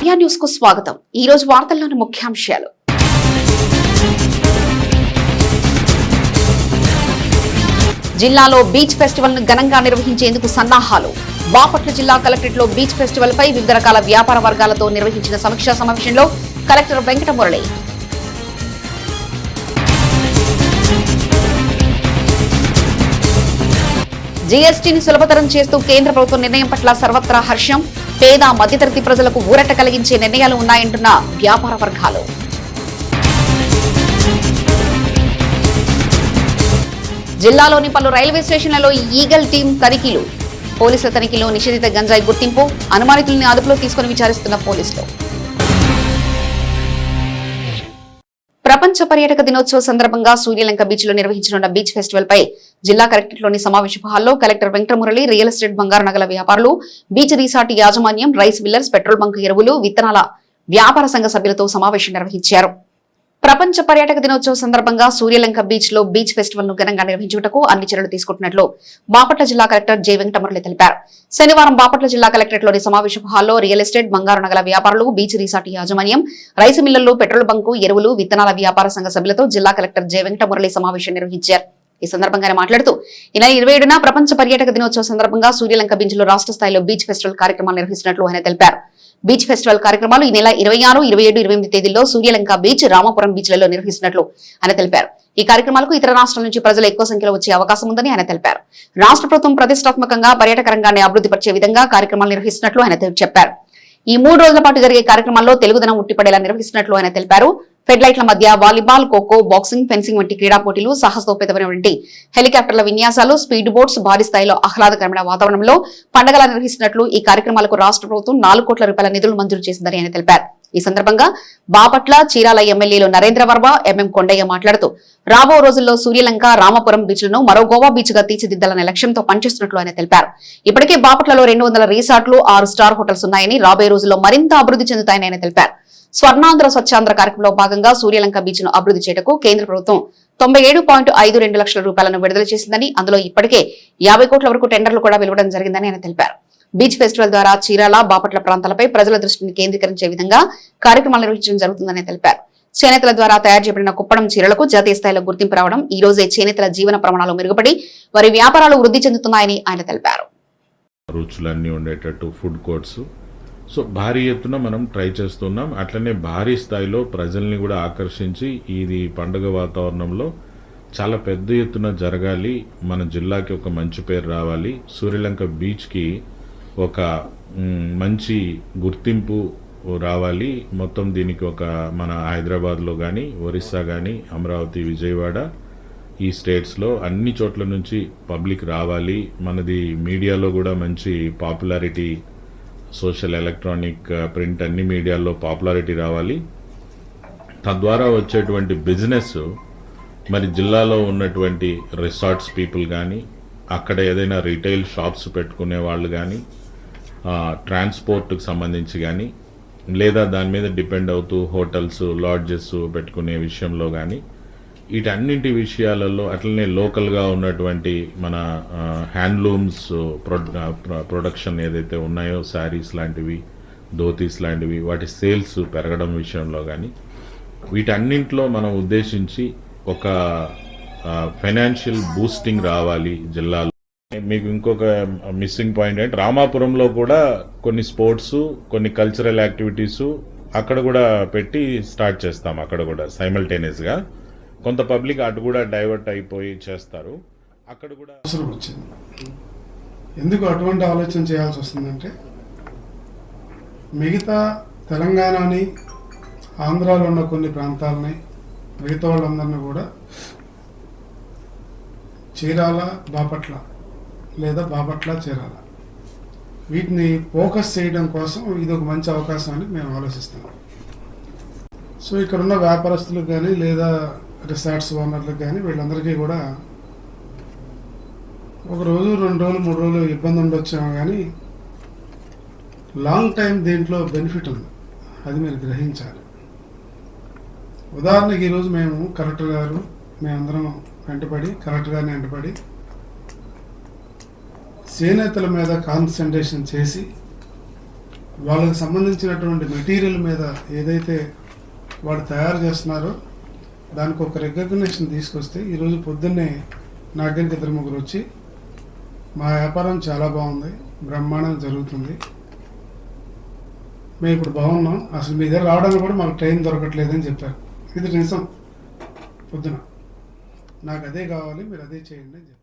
News కు స్వాగతం. ఈ రోజు వార్తల్లోని ముఖ్యాంశాలు. జిల్లాలో బీచ్ ఫెస్టివల్ ను ఘనంగా నిర్వహించేందుకు సన్నాహాలు. బాపట్ల జిల్లా కలెక్టరేట్ లో బీచ్ ఫెస్టివల్ పై వివిధ రకాల వ్యాపార వర్గాలతో నిర్వహించిన సమీక్షా సమావేశంలో కలెక్టర్ వెంకటమురళి. జీఎస్టీని సులభతరం చేస్తూ కేంద్ర ప్రభుత్వం నిర్ణయం పట్ల సర్వత్రా హర్షం. పేద మధ్యతరగతి ప్రజలకు ఊరట కలిగించే నిర్ణయాలు ఉన్నాయంటున్న వ్యాపార వర్గాలు. జిల్లాలోని పలు రైల్వే స్టేషన్లలో ఈగల్ టీం తనిఖీలు. పోలీసుల తనిఖీలో నిషేధిత గంజాయి గుర్తింపు. అనుమానితుల్ని అదుపులో తీసుకుని విచారిస్తున్న పోలీసులు. ప్రపంచ పర్యాటక దినోత్సవ సందర్భంగా సూర్యలంక బీచ్ లో నిర్వహించనున్న బీచ్ ఫెస్టివల్ పై జిల్లా కలెక్టరేట్ లోని సమావేశ హాల్లో కలెక్టర్ వెంకటమురళి, రియల్ ఎస్టేట్, బంగారు నగల వ్యాపారులు, బీచ్ రిసార్ట్ యాజమాన్యం, రైస్ మిల్లర్స్, పెట్రోల్ బంక్ ఎరువులు, విత్తనాల వ్యాపార సంఘ సభ్యులతో సమావేశం నిర్వహించారు. ప్రపంచ పర్యాటక దినోత్సవ సందర్భంగా సూర్యలంక బీచ్ లో బీచ్ ఫెస్టివల్ ను ఘనంగా నిర్వహించుటకు అన్ని చర్యలు తీసుకుంటున్నట్లు బాపట్ల జిల్లా కలెక్టర్ జె వెంకటమురళి తెలిపారు. శనివారం బాపట్ల జిల్లా కలెక్టరేట్ లోని సమావేశ హాల్లో రియల్ ఎస్టేట్, బంగారు నగల వ్యాపారులు, బీచ్ రిసార్ట్ యాజమాన్యం, రైస్ మిల్లర్లు, పెట్రోల్ బంకు, ఎరువులు, విత్తనాల వ్యాపార సంఘ సభ్యులతో జిల్లా కలెక్టర్ జె వెంకటమురళి సమావేశం నిర్వహించారు. ఈ సందర్భంగా మాట్లాడుతూ ఈ నెల 27న ప్రపంచ పర్యాటక దినోత్సవ సందర్భంగా సూర్యలంక బీచ్ లో రాష్ట్ర స్థాయిలో బీచ్ ఫెస్టివల్ కార్యక్రమాలు నిర్వహిస్తున్నట్లు ఆయన తెలిపారు. బీచ్ ఫెస్టివల్ కార్యక్రమాలు ఈ నెల 26, 27, 28 తేదీల్లో సూర్యలంక బీచ్, రామాపురం బీచ్లలో నిర్వహిస్తున్నట్లు ఆయన తెలిపారు. ఈ కార్యక్రమాలకు ఇతర రాష్ట్రాల నుంచి ప్రజలు ఎక్కువ సంఖ్యలో వచ్చే అవకాశం ఉందని ఆయన తెలిపారు. రాష్ట్ర ప్రభుత్వం ప్రతిష్టాత్మకంగా పర్యాటక రంగాన్ని అభివృద్ధి పరిచే విధంగా కార్యక్రమాలు నిర్వహిస్తున్నట్లు ఆయన చెప్పారు. ఈ 3 రోజుల పాటు జరిగే కార్యక్రమాల్లో తెలుగుదనం ఉట్టిపడేలా నిర్వహిస్తున్నట్లు ఆయన తెలిపారు. ఫెడ్లైట్ల మధ్య వాలీబాల్, ఖోఖో, బాక్సింగ్, ఫెన్సింగ్ వంటి క్రీడా పోటీలు, సాహసోపేతమైనటువంటి హెలికాప్టర్ల విన్యాసాలు, స్పీడ్ బోట్స్, భారీ స్థాయిలో ఆహ్లాదకరమైన వాతావరణంలో పండుగలా నిర్వహిస్తున్నట్లు ఈ కార్యక్రమాలకు రాష్ట్ర ప్రభుత్వం 4 కోట్ల రూపాయల నిధులు మంజూరు చేసిందని ఆయన తెలిపారు. ఈ సందర్భంగా బాపట్ల, చీరాల ఎమ్మెల్యేలు నరేంద్ర వర్మ, ఎంఎం కొండయ్య మాట్లాడుతూ రాబో రోజుల్లో సూర్యలంక, రామాపురం బీచ్లను మరో గోవా బీచ్ గా తీర్చిదిద్దాలనే లక్ష్యంతో పనిచేస్తున్నట్లు ఆయన తెలిపారు. ఇప్పటికే బాపట్లలో 200 రిసార్ట్లు, 6 స్టార్ హోటల్స్ ఉన్నాయని, రాబోయే రోజుల్లో మరింత అభివృద్ధి చెందుతాయని ఆయన తెలిపారు. స్వర్ణాంధ్ర స్వచ్ఛాంధ్ర కార్యక్రమంలో భాగంగా సూర్యలంక బీచ్ ను అభివృద్ధి చేయటకు కేంద్ర ప్రభుత్వం 97.52 లక్షల రూపాయలను విడుదల చేసిందని, అందులో ఇప్పటికే 50 కోట్ల వరకు టెండర్లు కూడా వెలువడం జరిగిందని ఆయన తెలిపారు. బీచ్ ఫెస్టివల్ ద్వారా చీరాల, బాపట్ల ప్రాంతాలపై ప్రజల దృష్టిని కేంద్రీకరించే విధంగా కార్యక్రమాలు నిర్వహించడం జరుగుతుందని తెలిపారు. చేనేతల ద్వారా తయారు చేయబడిన కుప్పడం చీరలకు జాతీయ స్థాయిలో గుర్తింపు రావడం, ఈ రోజే చేనేతల జీవన ప్రమాణాలు మెరుగుపడి వారి వ్యాపారాలు వృద్ధి చెందుతున్నాయని ఆయన తెలిపారు. రుచులన్నీ ఉండేటట్టు ఫుడ్ కోర్ట్స్, సో భారీ ఎత్తున మనం ట్రై చేస్తున్నాం. అట్లనే భారీ స్థాయిలో ప్రజల్ని కూడా ఆకర్షించి ఇది పండుగ వాతావరణంలో చాలా పెద్ద ఎత్తున జరగాలి, మన జిల్లాకి ఒక మంచి పేరు రావాలి, సూర్యలంక బీచ్కి ఒక మంచి గుర్తింపు రావాలి. మొత్తం దీనికి ఒక మన హైదరాబాద్లో కానీ, ఒరిస్సా కానీ, అమరావతి, విజయవాడ, ఈ స్టేట్స్లో అన్ని చోట్ల నుంచి పబ్లిక్ రావాలి. మనది మీడియాలో కూడా మంచి పాపులారిటీ, సోషల్, ఎలక్ట్రానిక్, ప్రింట్ అన్ని మీడియాల్లో పాపులారిటీ రావాలి. తద్వారా వచ్చేటువంటి బిజినెస్ మరి జిల్లాలో ఉన్నటువంటి రిసార్ట్స్ పీపుల్ కానీ, అక్కడ ఏదైనా రీటైల్ షాప్స్ పెట్టుకునే వాళ్ళు కానీ, ట్రాన్స్పోర్ట్కి సంబంధించి కానీ, లేదా దాని మీద డిపెండ్ అవుతూ హోటల్స్, లాడ్జెస్ పెట్టుకునే విషయంలో కానీ, వీటన్నింటి విషయాలలో అట్లనే లోకల్గా ఉన్నటువంటి మన హ్యాండ్లూమ్స్ ప్రొడక్షన్ ఏదైతే ఉన్నాయో, శారీస్ లాంటివి, ధోతీస్ లాంటివి, వాటి సేల్స్ పెరగడం విషయంలో కానీ, వీటన్నింటిలో మనం ఉద్దేశించి ఒక ఫైనాన్షియల్ బూస్టింగ్ రావాలి జిల్లాలో. మీకు ఇంకొక మిస్సింగ్ పాయింట్ అంటే రామాపురంలో కూడా కొన్ని స్పోర్ట్స్, కొన్ని కల్చరల్ యాక్టివిటీస్ అక్కడ కూడా పెట్టి స్టార్ట్ చేస్తాం. అక్కడ కూడా సైమల్టేనియస్గా కొంత పబ్లిక్ అటు కూడా డైవర్ట్ అయిపోయి చేస్తారు. అక్కడ కూడా అవసరం వచ్చింది. ఎందుకు అటువంటి ఆలోచన చేయాల్సి వస్తుందంటే, మిగతా తెలంగాణని, ఆంధ్రాలో ఉన్న కొన్ని ప్రాంతాలని, మిగతా వాళ్ళందరినీ కూడా చీరాల, బాపట్ల లేదా బాపట్ల, చీరాల వీటిని ఫోకస్ చేయడం కోసం ఇది ఒక మంచి అవకాశం అని మేము ఆలోచిస్తాం. సో ఇక్కడ ఉన్న వ్యాపారస్తులకు కానీ, లేదా రిసార్ట్స్ ఓనర్లకు కానీ, వీళ్ళందరికీ కూడా ఒక రోజు, 2 రోజులు, 3 రోజులు ఇబ్బంది ఉండొచ్చాము, కానీ లాంగ్ టైం దీంట్లో బెనిఫిట్ ఉంది. అది మీరు గ్రహించాలి. ఉదాహరణకి ఈరోజు మేము కలెక్టర్ గారు, మేమందరం కలెక్టర్ గారిని వెంటపడి చేనేతల మీద కాన్సన్ట్రేషన్ చేసి వాళ్ళకి సంబంధించినటువంటి మెటీరియల్ మీద ఏదైతే వాడు తయారు చేస్తున్నారో దానికి ఒక రికగ్నిషన్ తీసుకొస్తే ఈరోజు పొద్దున్నే నా దగ్గరికి 2-3 వచ్చి మా వ్యాపారం చాలా బాగుంది, బ్రహ్మాండంగా జరుగుతుంది, మేము ఇప్పుడు బాగున్నాం, అసలు మీ దగ్గర రావడానికి కూడా మాకు టైం దొరకట్లేదని చెప్పారు. ఇది నిజం. పొద్దున నాకు అదే కావాలి, మీరు అదే చేయండి అని చెప్పారు.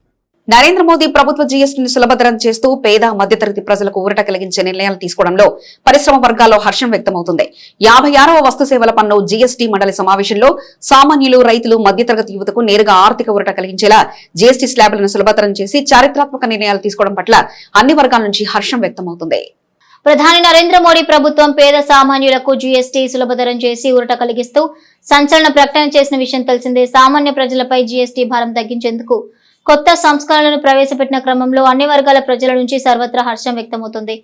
నరేంద్ర మోదీ ప్రభుత్వ జీఎస్టీని సులభతరం చేస్తూ పేద మధ్యతరగతి ప్రజలకు ఊరట కలిగించే నిర్ణయాలు తీసుకోవడంలో పరిశ్రమ వర్గాల్లో హర్షం వ్యక్తమవుతుంది. 56వ వస్తు సేవల పన్ను జీఎస్టీ మండలి సమావేశంలో సామాన్యులు, రైతులు, మధ్యతరగతి యువతకు నేరుగా ఆర్థిక ఊరట కలిగించేలా జీఎస్టీ స్లాబ్లను సులభతరం చేసి చారిత్రాత్మక నిర్ణయాలు తీసుకోవడం పట్ల అన్ని వర్గాల నుంచి హర్షం వ్యక్తమవుతుంది. ప్రధాని నరేంద్ర మోడీ ప్రభుత్వం పేద సామాన్యులకు జీఎస్టీ సులభతరం చేసి ఊరట కలిగిస్తూ సంచలన ప్రకటన చేసిన విషయం తెలిసిందే. సామాన్య ప్రజలపై జీఎస్టీ భారం తగ్గించేందుకు కొత్త సంస్కరణలను ప్రవేశపెట్టిన క్రమంలో అన్ని వర్గాల ప్రజల నుంచి సర్వత్రా హర్షం వ్యక్తమవుతుంది.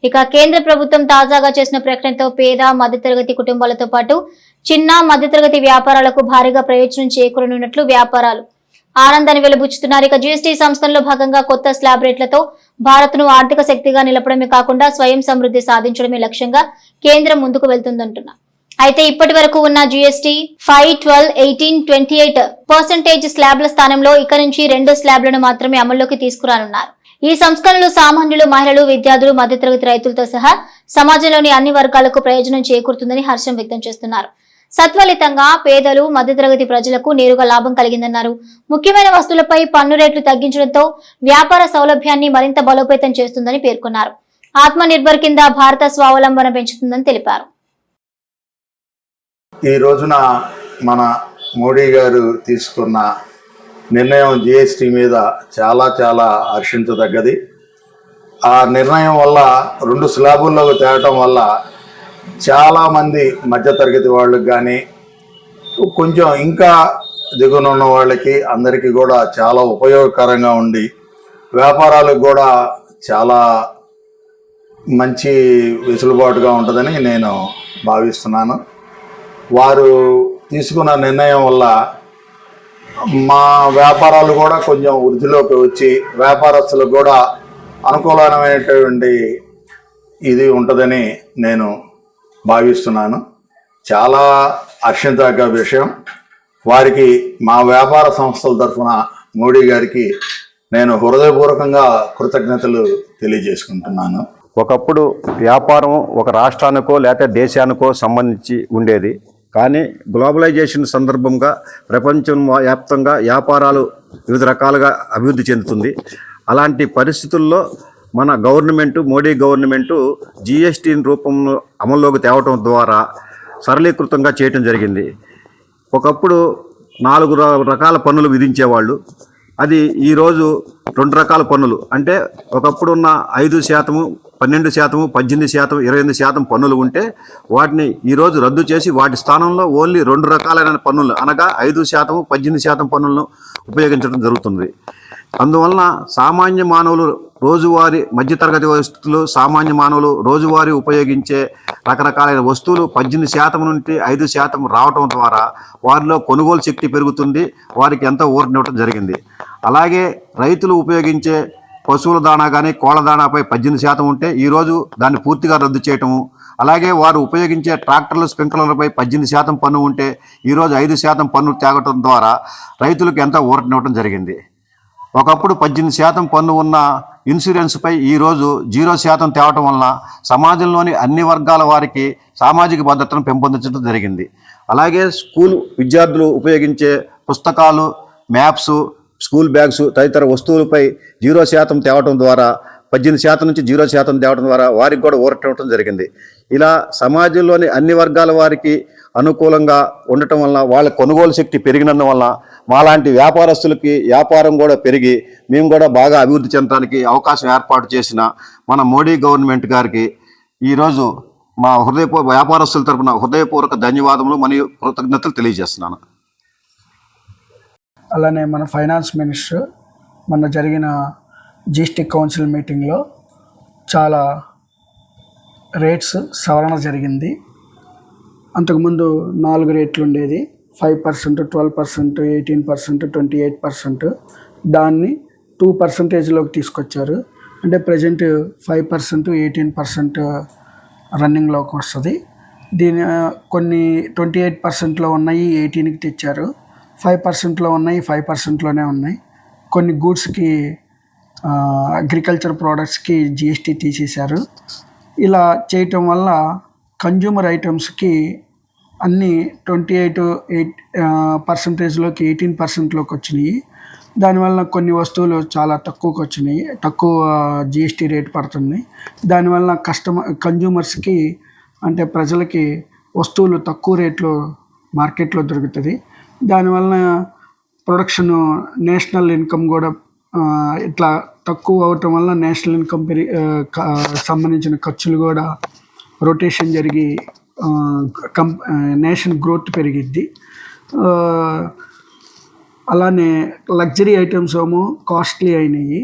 ఇక కేంద్ర ప్రభుత్వం తాజాగా చేసిన ప్రకటనతో పేద మధ్యతరగతి కుటుంబాలతో పాటు చిన్న మధ్యతరగతి వ్యాపారాలకు భారీగా ప్రయోజనం చేకూరనున్నట్లు వ్యాపారాలు ఆనందాన్ని వెలుబుచ్చుతున్నారు. ఇక జీఎస్టీ సంస్కరణలో భాగంగా కొత్త స్లాబ్ రేట్లతో భారత్ ను ఆర్థిక శక్తిగా నిలపడమే కాకుండా స్వయం సమృద్ధి సాధించడమే లక్ష్యంగా కేంద్రం ముందుకు వెళ్తుందంటున్నారు. అయితే ఇప్పటి వరకు ఉన్న జీఎస్టీ 5, 12, 18, 28% స్లాబ్ల స్థానంలో ఇక నుంచి 2 స్లాబ్లను మాత్రమే అమల్లోకి తీసుకురానున్నారు. ఈ సంస్కరణలు సామాన్యులు, మహిళలు, విద్యార్థులు, మధ్యతరగతి రైతులతో సహా సమాజంలోని అన్ని వర్గాలకు ప్రయోజనం చేకూరుతుందని హర్షం వ్యక్తం చేస్తున్నారు. సత్ఫలితంగా పేదలు, మధ్యతరగతి ప్రజలకు నేరుగా లాభం కలిగిందన్నారు. ముఖ్యమైన వస్తువులపై పన్ను రేట్లు తగ్గించడంతో వ్యాపార సౌలభ్యాన్ని మరింత బలోపేతం చేస్తుందని పేర్కొన్నారు. ఆత్మ నిర్భర్ కింద భారత స్వావలంబన పెంచుతుందని తెలిపారు. ఈ రోజున మన మోడీ గారు తీసుకున్న నిర్ణయం జిఎస్టీ మీద చాలా చాలా హర్షించదగ్గది. ఆ నిర్ణయం వల్ల 2 స్లాబుల్లోకి తేవటం వల్ల చాలామంది మధ్యతరగతి వాళ్ళకి కానీ కొంచెం ఇంకా దిగునున్న వాళ్ళకి అందరికీ కూడా చాలా ఉపయోగకరంగా ఉండి వ్యాపారాలకు కూడా చాలా మంచి వెసులుబాటుగా ఉంటుందని నేను భావిస్తున్నాను. వారు తీసుకున్న నిర్ణయం వల్ల మా వ్యాపారాలు కూడా కొంచెం వృద్ధిలోకి వచ్చి వ్యాపారస్తులకు కూడా అనుకూలమైనటువంటి ఇది ఉంటుందని నేను భావిస్తున్నాను. చాలా హర్షించదగ్గ విషయం. వారికి మా వ్యాపార సంస్థల తరఫున మోడీ గారికి నేను హృదయపూర్వకంగా కృతజ్ఞతలు తెలియజేసుకుంటున్నాను. ఒకప్పుడు వ్యాపారం ఒక రాష్ట్రానికో లేకపోతే దేశానికో సంబంధించి ఉండేది. కానీ గ్లోబలైజేషన్ సందర్భంగా ప్రపంచం వ్యాప్తంగా వ్యాపారాలు వివిధ రకాలుగా అభివృద్ధి చెందుతుంది. అలాంటి పరిస్థితుల్లో మన గవర్నమెంటు, మోడీ గవర్నమెంటు జిఎస్టీ రూపంలో అమల్లోకి తేవటం ద్వారా సరళీకృతంగా చేయటం జరిగింది. ఒకప్పుడు 4 రకాల పన్నులు విధించేవాళ్ళు. అది ఈరోజు 2 రకాల పన్నులు, అంటే ఒకప్పుడు ఉన్న 5%, 12%, 18%, 25% పన్నులు ఉంటే వాటిని ఈరోజు రద్దు చేసి వాటి స్థానంలో ఓన్లీ 2 రకాలైన పన్నులు అనగా 5%, 18% పన్నులను ఉపయోగించడం జరుగుతుంది. అందువలన సామాన్య మానవులు రోజువారీ మధ్యతరగతి వస్తువులు, సామాన్య మానవులు రోజువారీ ఉపయోగించే రకరకాలైన వస్తువులు 18% నుండి 5% రావటం ద్వారా వారిలో కొనుగోలు శక్తి పెరుగుతుంది. వారికి ఎంతో ఊరటనివ్వటం జరిగింది. అలాగే రైతులు ఉపయోగించే పశువుల దాణా కానీ కోళ్ళ దాణాపై 18% ఉంటే ఈరోజు దాన్ని పూర్తిగా రద్దు చేయటము, అలాగే వారు ఉపయోగించే ట్రాక్టర్లు, స్ప్రింక్లర్లపై 18% పన్ను ఉంటే ఈరోజు 5% పన్ను తేగటం ద్వారా రైతులకు ఎంతో ఊరటనివ్వటం జరిగింది. ఒకప్పుడు 18% పన్ను ఉన్న ఇన్సూరెన్స్పై ఈరోజు 0% తేవటం వలన సమాజంలోని అన్ని వర్గాల వారికి సామాజిక భద్రతను పెంపొందించడం జరిగింది. అలాగే స్కూల్ విద్యార్థులు ఉపయోగించే పుస్తకాలు, మ్యాప్స్, స్కూల్ బ్యాగ్స్ తదితర వస్తువులపై 0% తేవటం ద్వారా 18% నుంచి 0% తేవడం ద్వారా వారికి కూడా ఊరటం జరిగింది. ఇలా సమాజంలోని అన్ని వర్గాల వారికి అనుకూలంగా ఉండటం వలన వాళ్ళ కొనుగోలు శక్తి పెరిగినందువల్ల మాలాంటి వ్యాపారస్తులకి వ్యాపారం కూడా పెరిగి మేము కూడా బాగా అభివృద్ధి చెందడానికి అవకాశం ఏర్పాటు చేసిన మన మోడీ గవర్నమెంట్ గారికి ఈరోజు మా వ్యాపారస్తుల తరపున హృదయపూర్వక ధన్యవాదములు మరియు కృతజ్ఞతలు తెలియజేస్తున్నాను. అలానే మన ఫైనాన్స్ మినిస్టర్ మొన్న జరిగిన జీఎస్టీ కౌన్సిల్ మీటింగ్లో చాలా రేట్స్ సవరణ జరిగింది. అంతకుముందు 4 రేట్లు ఉండేది, 5%, 12%, 18%, 28%. దాన్ని 2%లోకి తీసుకొచ్చారు. అంటే ప్రజెంట్ 5%, 18% రన్నింగ్లోకి వస్తుంది. దీని కొన్ని 28%లో ఉన్నాయి, 18కి తెచ్చారు. 5%లో ఉన్నాయి, 5%లోనే ఉన్నాయి. కొన్ని గూడ్స్కి అగ్రికల్చర్ ప్రోడక్ట్స్కి జిఎస్టీ తీసేశారు. ఇలా చేయటం వల్ల కన్జ్యూమర్ ఐటమ్స్కి అన్నీ 28% 18%లోకి వచ్చినాయి. దానివల్ల కొన్ని వస్తువులు చాలా తక్కువకి వచ్చినాయి, తక్కువ జిఎస్టీ రేట్ పడుతుంది. దానివల్ల కన్జ్యూమర్స్కి అంటే ప్రజలకి వస్తువులు తక్కువ రేట్లో మార్కెట్లో దొరుకుతుంది. దానివల్ల ప్రొడక్షన్ నేషనల్ ఇన్కమ్ కూడా ఇట్లా తక్కువ అవటం వల్ల నేషనల్ ఇన్కమ్ సంబంధించిన ఖర్చులు కూడా రొటేషన్ జరిగి నేషన్ గ్రోత్ పెరిగిద్ది. అలానే లగ్జరీ ఐటమ్స్ ఏమో కాస్ట్లీ అయినాయి,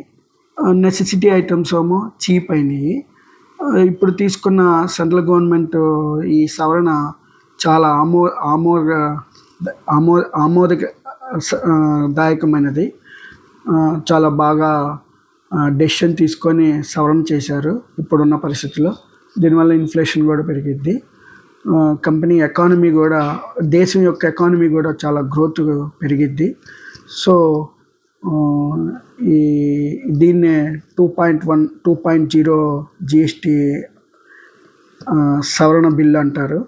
నెసెసిటీ ఐటమ్స్ ఏమో చీప్ అయినాయి. ఇప్పుడు తీసుకున్న సెంట్రల్ గవర్నమెంట్ ఈ సవరణ చాలా ఆమోదదాయకమైనది. చాలా బాగా డెసిషన్ తీసుకొని సవరణ చేశారు ఇప్పుడున్న పరిస్థితుల్లో. దీనివల్ల ఇన్ఫ్లేషన్ కూడా పెరిగిద్ది. కంపెనీ ఎకానమీ కూడా, దేశం యొక్క ఎకానమీ కూడా చాలా గ్రోత్ పెరిగిద్ది. సో దీన్నే 2.0 జిఎస్టీ సవరణ బిల్లు అంటారు.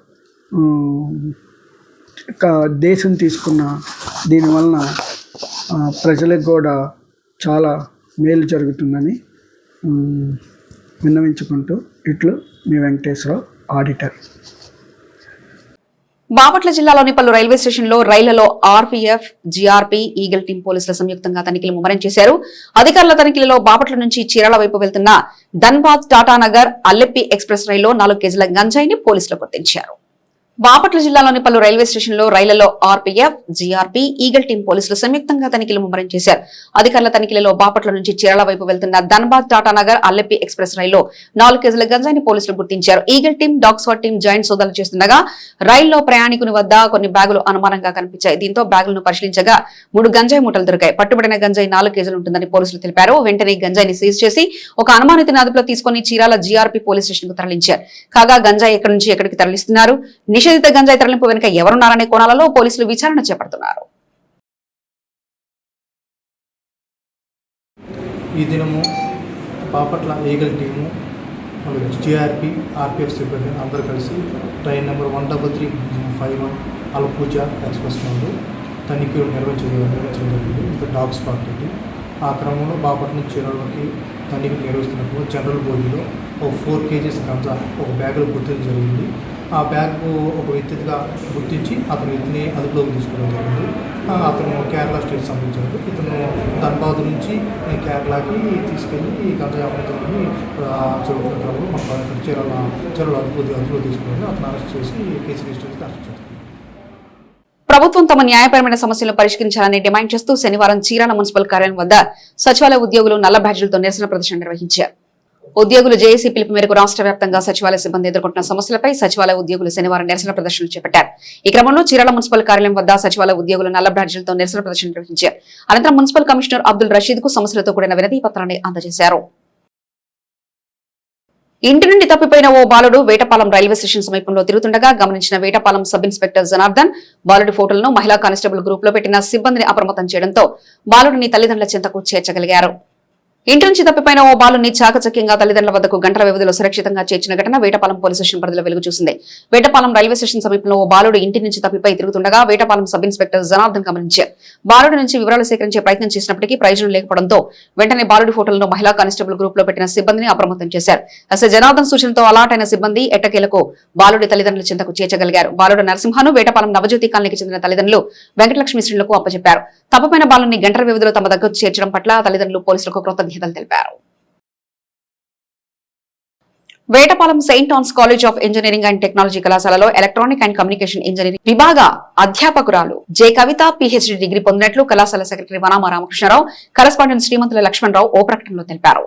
దేశం తీసుకున్న దీనివలన ప్రజలకు కూడా చాలా మేలు జరుగుతుందని విన్నవించుకుంటూ ఇట్లు మీ వెంకటేశ్వరరావు, ఆడిటర్. బాపట్ల జిల్లాలోని పలు రైల్వే స్టేషన్లో రైళ్లలో ఆర్పీఎఫ్, జీఆర్పీ, ఈగల్ టీం పోలీసుల సంయుక్తంగా తనిఖీలు ముమ్మరం చేశారు. అధికారుల తనిఖీలలో బాపట్ల నుంచి చీరాల వైపు వెళ్తున్న ధన్బాద్ టాటానగర్ అల్లెప్పి ఎక్స్ప్రెస్ రైల్లో 4 కేజీల గంజాయిని పోలీసులు గుర్తించారు. బాపట్ల జిల్లాలోని పలు రైల్వే స్టేషన్లో రైళ్లలో ఆర్పీఎఫ్, జీఆర్పీ, ఈగల్ టీం పోలీసులు సంయుక్తంగా తనిఖీలు ముమ్మరం చేశారు. అధికారుల తనిఖీలలో బాపట్ల నుంచి చీరాల వైపు వెళ్తున్న ధన్బాద్ టాటానగర్ అల్లెప్పి ఎక్స్ప్రెస్ రైల్లో 4 కేజీల గంజాయిని పోలీసులు గుర్తించారు. Eagle team, dog squad team joint సోదాలు చేస్తుండగా రైల్లో ప్రయాణికుని వద్ద కొన్ని బ్యాగులు అనుమానంగా కనిపించాయి. దీంతో బ్యాగులను పరిశీలించగా 3 గంజాయి మూటలు దొరికాయి. పట్టుబడిన గంజాయి 4 కేజీలు ఉంటుందని పోలీసులు తెలిపారు. వెంటనే గంజాయిని సీజ్ చేసి ఒక అనుమానితుని అదుపులో తీసుకుని చీరాల జీఆర్పీ పోలీస్ స్టేషన్ కు తరలించారు. కాగా గంజాయి ఎక్కడి నుంచి ఎక్కడికి తరలిస్తున్నారు, నిషేధిత గంజాయి తరలింపు వెనుక ఎవరున్నారనే కోణాలలో పోలీసులు విచారణ చేపడుతున్నారు. ఈ దినము Bapatla eagle team, GRP, RPF సిబ్బంది అందరూ కలిసి ట్రైన్ నెంబర్ 13351 అలపూజ ఎక్స్ప్రెస్ నందు తనిఖీలు నిర్వహించడం జరిగింది. ఇంకా డాగ్ స్పాట్ తోటి ఆ క్రమంలో బాపట్ల నుంచి చీరాల వరకు తనిఖీలు నిర్వహిస్తున్నప్పుడు జనరల్ బోగిలో ఒక 4 కేజీస్ గంజా ఒక బ్యాగులో గుర్తించడం జరిగింది. ఆ బ్యాగ్ ఒక వ్యక్తిగా గుర్తించి అతని వ్యక్తిని అదుపులోకి తీసుకోవడం జరిగింది. అతను కేరళ స్టేట్ సంబంధించినది. ఇతను ధన్బాద్ నుంచి కేరళకి తీసుకెళ్ళి గంజాయి అమ్ముతామని చదువుతున్న క్రమంలో మాకు చీరాల అదుపులో తీసుకుని అతను అరెస్ట్ చేసి కేసు రిజిస్టర్ చేసి అరెస్ట్ చేస్తారు. ప్రభుత్వం తమ న్యాయపరమైన సమస్యలను పరిష్కరించాలని డిమాండ్ చేస్తూ శనివారం చీరాల మున్సిపల్ కార్యాలయం వద్ద సచివాలయ ఉద్యోగులు నల్ల బ్యాడ్జీలతో నిరసన ప్రదర్శన నిర్వహించారు. ఉద్యోగులు జేఏసీ పిలుపు మేరకు రాష్ట్ర వ్యాప్తంగా సచివాలయ సిబ్బంది ఎదుర్కొంటున్న సమస్యలపై సచివాలయ ఉద్యోగులు శనివారం నిరసన ప్రదర్శనలు చేపట్టారు. ఈ క్రమంలో చీరాల మున్సిపల్ కార్యాలయం వద్ద సచివాలయ ఉద్యోగులు నల్ల బ్యాడ్జీలతో నిరసన ప్రదర్శన నిర్వహించారు. అనంతరం మున్సిపల్ కమిషనర్ అబ్దుల్ రషీద్ కు సమస్యలతో కూడిన వినతి పత్రాన్ని అందజేశారు. ఇంటి నుండి తప్పిపోయిన ఓ బాలుడు వేటపాలెం రైల్వే స్టేషన్ సమీపంలో తిరుగుతుండగా గమనించిన వేటపాలెం సబ్ ఇన్స్పెక్టర్ జనార్దన్ బాలుడి ఫోటోలను మహిళా కానిస్టేబుల్ గ్రూప్ లో పెట్టిన సిబ్బందిని అప్రమత్తం చేయడంతో బాలుడిని తల్లిదండ్రుల చెంతకు చేర్చగలిగారు. ఇంటి నుంచి తప్పిపోయిన ఓ బాలుని చాకచక్యంగా తల్లిదండ్రుల వద్దకు గంటల వ్యవధిలో సురక్షితంగా చేర్చిన ఘటన వేటపాలెం పోలీస్ స్టేషన్ పరిధిలో వెలుగు చూసింది. వేటపాలెం రైల్వే స్టేషన్ సమీపంలో ఓ బాలుడు ఇంటి నుంచి తప్పిపోయి తిరుగుతుండగా వేటపాలెం సబ్ ఇన్స్పెక్టర్ జనార్దన్ గమనించారు. బాలుడి నుంచి వివరాలు సేకరించే ప్రయత్నం చేసినప్పటికీ ప్రయోజనం లేకపోవడంతో వెంటనే బాలుడి ఫోటోలను మహిళా కానిస్టేబుల్ గ్రూప్ లో పెట్టిన సిబ్బందిని అప్రమత్తం చేశారు. ఎస్ఐ జనార్దన్ సూచనతో అలాట్ అయిన సిబ్బంది ఎట్టకేలకు బాలుడి తల్లిదండ్రుల చెంతకు చేర్చగలిగారు. బాలుడు నరసింహను వేటపాలెం నవజ్యోతి కాలనీకి చెందిన తల్లిదండ్రులు వెంకటలక్ష్మి శ్రీలకు అప్పచెప్పారు. తప్పిపోయిన బాలుని గంటల వ్యవధిలో తమ దగ్గరకు చేర్చడం పట్ల తల్లిదండ్రులు పోలీసులకు కృతజ్ఞతలు తెలిపారు. Vetapalem saint Ann's college of engineering and technology కళాశాలలో ఎలక్ట్రానిక్ అండ్ కమ్యూనికేషన్ ఇంజనీరింగ్ విభాగ అధ్యాపకురాలు జె కవిత పిహెచ్డి డిగ్రీ పొందినట్లు కళాశాల సెక్రటరీ వనామ రామకృష్ణరావు, కరస్పాండెంట్ శ్రీమంతుల లక్ష్మణరావు ఓ ప్రకటనలో తెలిపారు.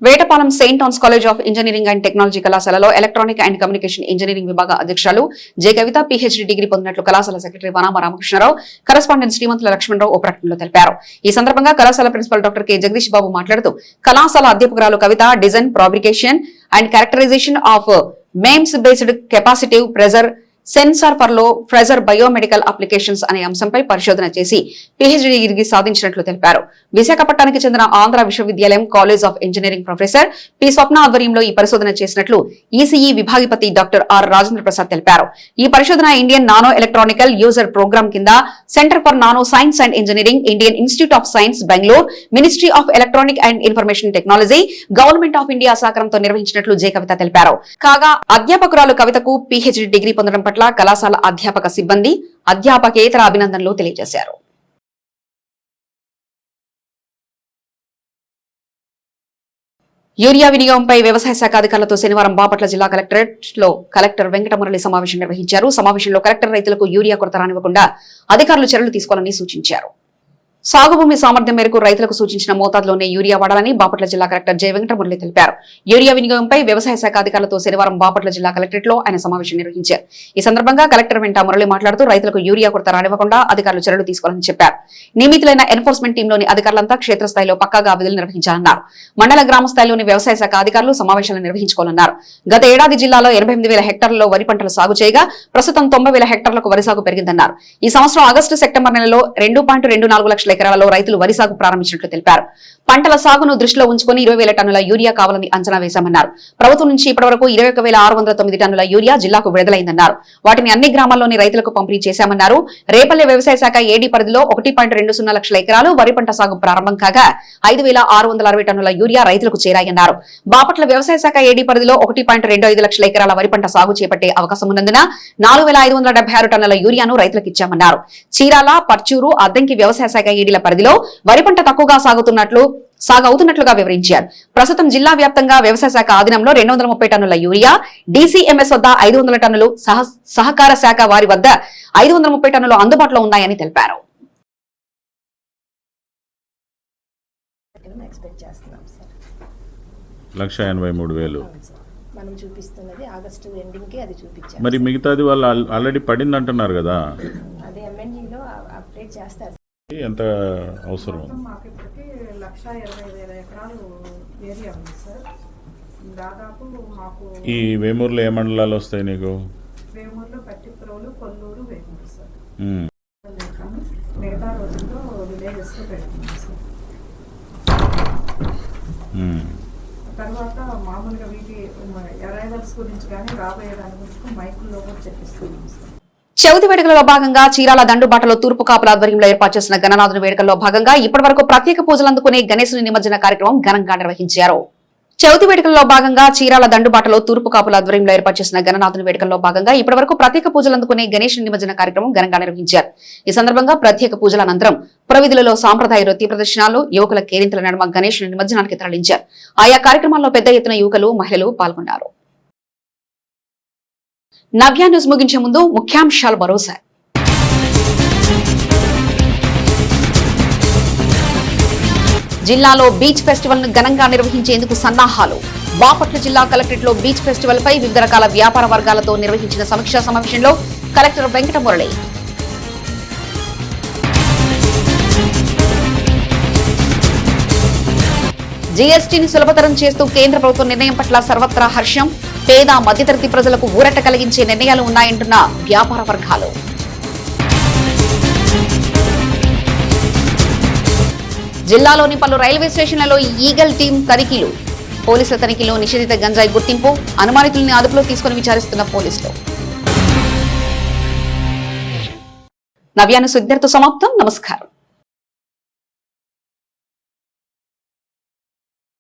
Vetapalem saint Ann's college of engineering and technology కళాశాలలో ఎలక్ట్రానిక్ అండ్ కమ్యూనికేషన్ ఇంజనీరింగ్ విభాగ అధ్యక్షురాలు జె కవిత పిహెచ్డి డిగ్రీ పొందినట్లు కళాశాల సెక్రటరీ వనామ రామకృష్ణరావు, కరస్పాండెంట్ శ్రీమంతుల లక్ష్మణరావు ఓ ప్రకటనలో తెలిపారు. ఈ సందర్భంగా కళాశాల principal doctor K Jagadish Babu మాట్లాడుతూ కళాశాల అధ్యాపకురాలు Kavitha design, fabrication and characterisation of MEMS based capacitive pressure sensor for low pressure biomedical applications అనే అంశంపై పరిశోధన చేసి PhD డిగ్రీ సాధించినట్లు తెలిపారు. విశాఖపట్నానికి చెందిన ఆంధ్ర విశ్వవిద్యాలయం college of engineering professor P Swapna ఆధ్వర్యంలో ఈ పరిశోధన చేసినట్లు ఈసీఈ విభాగిపతి డాక్టర్ ఆర్ రాజేంద్ర ప్రసాద్ తెలిపారు. ఈ పరిశోధన Indian nano electronical user programme కింద centre for nano science and engineering, Indian institute of science Bengaluru, ministry of electronic and information technology, government of India సహకారంతో నిర్వహించినట్లు జె కవిత తెలిపారు. కాగా అధ్యాపకురాలు కవితకు PhD డిగ్రీ పొందడం పట్ల కళాశాల అధ్యాపక సిబ్బంది, అధ్యాపకేతర అభినందనలు తెలియజేశారు. యూరియా వినియోగంపై వ్యవసాయ శాఖ అధికారులతో శనివారం బాపట్ల జిల్లా కలెక్టరేట్ లో కలెక్టర్ వెంకటమురళి సమావేశం నిర్వహించారు. సమావేశంలో కలెక్టర్ రైతులకు యూరియా కొరత రానివ్వకుండా అధికారులు చర్యలు తీసుకోవాలని సూచించారు. సాగు భూమి సామర్థ్యం మేరకు రైతులకు సూచించిన మోతాదులోనే యూరియా వాడాలని బాపట్ల జిల్లా కలెక్టర్ జె వెంకటమురళి తెలిపారు. యూరియా వినియోగంపై వ్యవసాయ శాఖ అధికారులతో శనివారం బాపట్ల జిల్లా కలెక్టరేట్ లో ఆయన సమావేశం నిర్వహించారు. ఈ సందర్భంగా కలెక్టర్ వెంకటమురళి మాట్లాడుతూ రైతులకు యూరియా కొరత రానివ్వకుండా అధికారులు చర్యలు తీసుకోవాలని చెప్పారు. నియమితులైన ఎన్ఫోర్స్మెంట్ టీంలోని అధికారులంతా క్షేత్రస్థాయిలో పక్కాగా విధులు నిర్వహించాలన్నారు. మండల గ్రామ స్థాయిలోని వ్యవసాయ శాఖ అధికారులు సమావేశాలు నిర్వహించుకోవాలన్నారు. గత ఏడాది జిల్లాలో 88,000 హెక్టార్లలో వరి పంటలు సాగు చేయగా ప్రస్తుతం 90,000 హెక్టార్లకు వరి సాగు పెరిగిందన్నారు. ఈ సంవత్సరం ఆగస్టు సెప్టెంబర్ నెలలో 2.24 లక్షల ఎకరాలలో రైతులు వరి సాగు ప్రారంభించినట్లు తెలిపారు. పంటల సాగును దృష్టిలో ఉంచుకుని 20,000 టన్నుల యూరియా కావాలని అంచనా వేశామన్నారు. ప్రభుత్వం నుంచి ఇప్పటివరకు 21,609 టన్నుల యూరియా జిల్లాకు విడుదలైందన్నారు. వాటిని అన్ని గ్రామాల్లోని రైతులకు పంపిణీ చేశామన్నారు. రేపల్లె వ్యవసాయ శాఖ ఏడీ పరిధిలో 1.20 లక్షల ఎకరాలు వరి పంట సాగు ప్రారంభం కాగా 5,660 టన్నుల యూరియా రైతులకు చేరాయన్నారు. బాపట్ల వ్యవసాయ శాఖ ఏడీ పరిధిలో 1.25 లక్షల ఎకరాల వరి పంట సాగు చేపట్టే అవకాశం ఉన్నందున 4,576 టన్నుల యూరియాను రైతులకు ఇచ్చామన్నారు. చీరాల, పర్చూరు, అద్దంకి వ్యవసాయ శాఖ ఏడీల పరిధిలో వరి పంట తక్కువగా సాగవుతున్నట్లుగా వివరించారు. ప్రస్తుతం జిల్లా వ్యాప్తంగా వ్యవసాయ శాఖ ఆధీనంలో 230 టన్నుల యూరియా, DCMS వద్ద 500 టన్నులు, సహకార శాఖ వారి వద్ద 530 టన్నులు అందుబాటులో ఉన్నాయని తెలిపారు. మనం చూపిస్తున్నది ఆగస్టు ఎండింగ్ కి అది చూపించారు. మరి మిగతాది వాళ్ళు ఆల్రెడీ పడింది అంటున్నారు కదా, అదే MNDలో అప్డేట్ చేస్తారు. ఎంత అవసరం? మాకు ఇప్పటికి 1,20,000 ఎకరాలు ఏరియా ఉంది సార్. దాదాపు మాకు ఈ వేమూరులో ఏ మండలాలు వస్తాయి నీకు? వేమూరులో పట్టిప్రోలు, కొల్లూరు, వేమూరు సార్. మిగతా రోజుల్లో విలేజెస్ లో పెడుతున్నాం సార్. తర్వాత మామూలుగా వీటి అరైవల్స్ గురించి కానీ రాబోయే దాని గురించి మైకుల్లో కూడా చెప్పిస్తున్నాం సార్. చవితి వేడుకలలో భాగంగా చీరాల దండుబాటలో తూర్పు కాపుల ఆధ్వర్యంలో ఏర్పాటు చేసిన గణనాథుని వేడుకల్లో భాగంగా ఇప్పటి వరకు ప్రత్యేక పూజలు అందుకునే గణేశుని నిమజ్జన కార్యక్రమం ఘనంగా నిర్వహించారు. చవితి వేడుకల్లో భాగంగా చీరాల దండుబాటలో తూర్పు కాపుల ఆధ్వర్యంలో ఏర్పాటు చేసిన గణనాథుని వేడుకల్లో భాగంగా ఇప్పటి వరకు ప్రత్యేక పూజలు అందుకునే గణేశుని నిమజ్జన కార్యక్రమం ఘనంగా నిర్వహించారు. ఈ సందర్భంగా ప్రత్యేక పూజల అనంతరం పురవిధులలో సాంప్రదాయ నృత్య ప్రదర్శనలు, యువకుల కేరింతల నడుమ గణేశుని నిమజ్జనానికి తరలించారు. ఆయా కార్యక్రమాల్లో పెద్ద ఎత్తున యువకులు, మహిళలు పాల్గొన్నారు. నవ్య న్యూస్ ముగించే ముందు ముఖ్యాంశాలు మరోసారి. జిల్లాలో బీచ్ ఫెస్టివల్ ను ఘనంగా నిర్వహించేందుకు సన్నాహాలు. బాపట్ల జిల్లా కలెక్టరేట్ లో బీచ్ ఫెస్టివల్ పై వివిధ రకాల వ్యాపార వర్గాలతో నిర్వహించిన సమీక్షా సమావేశంలో కలెక్టర్ వెంకటమురళి. జీఎస్టీని సులభతరం చేస్తూ కేంద్ర ప్రభుత్వం నిర్ణయం పట్ల సర్వత్రా హర్షం. పేద మధ్యతరగతి ప్రజలకు ఊరట కలిగించే నిర్ణయాలు ఉన్నాయంటున్న వ్యాపార వర్గాలు. జిల్లాలోని పలు రైల్వే స్టేషన్లలో ఈగల్ టీం తనిఖీలు. పోలీసుల తనిఖీలో నిషేధిత గంజాయి గుర్తింపు, అనుమానితుల్ని అదుపులో తీసుకుని విచారిస్తున్న పోలీసులు. నవ్యాను సుద్దరితో సమాప్తం. నమస్కారం.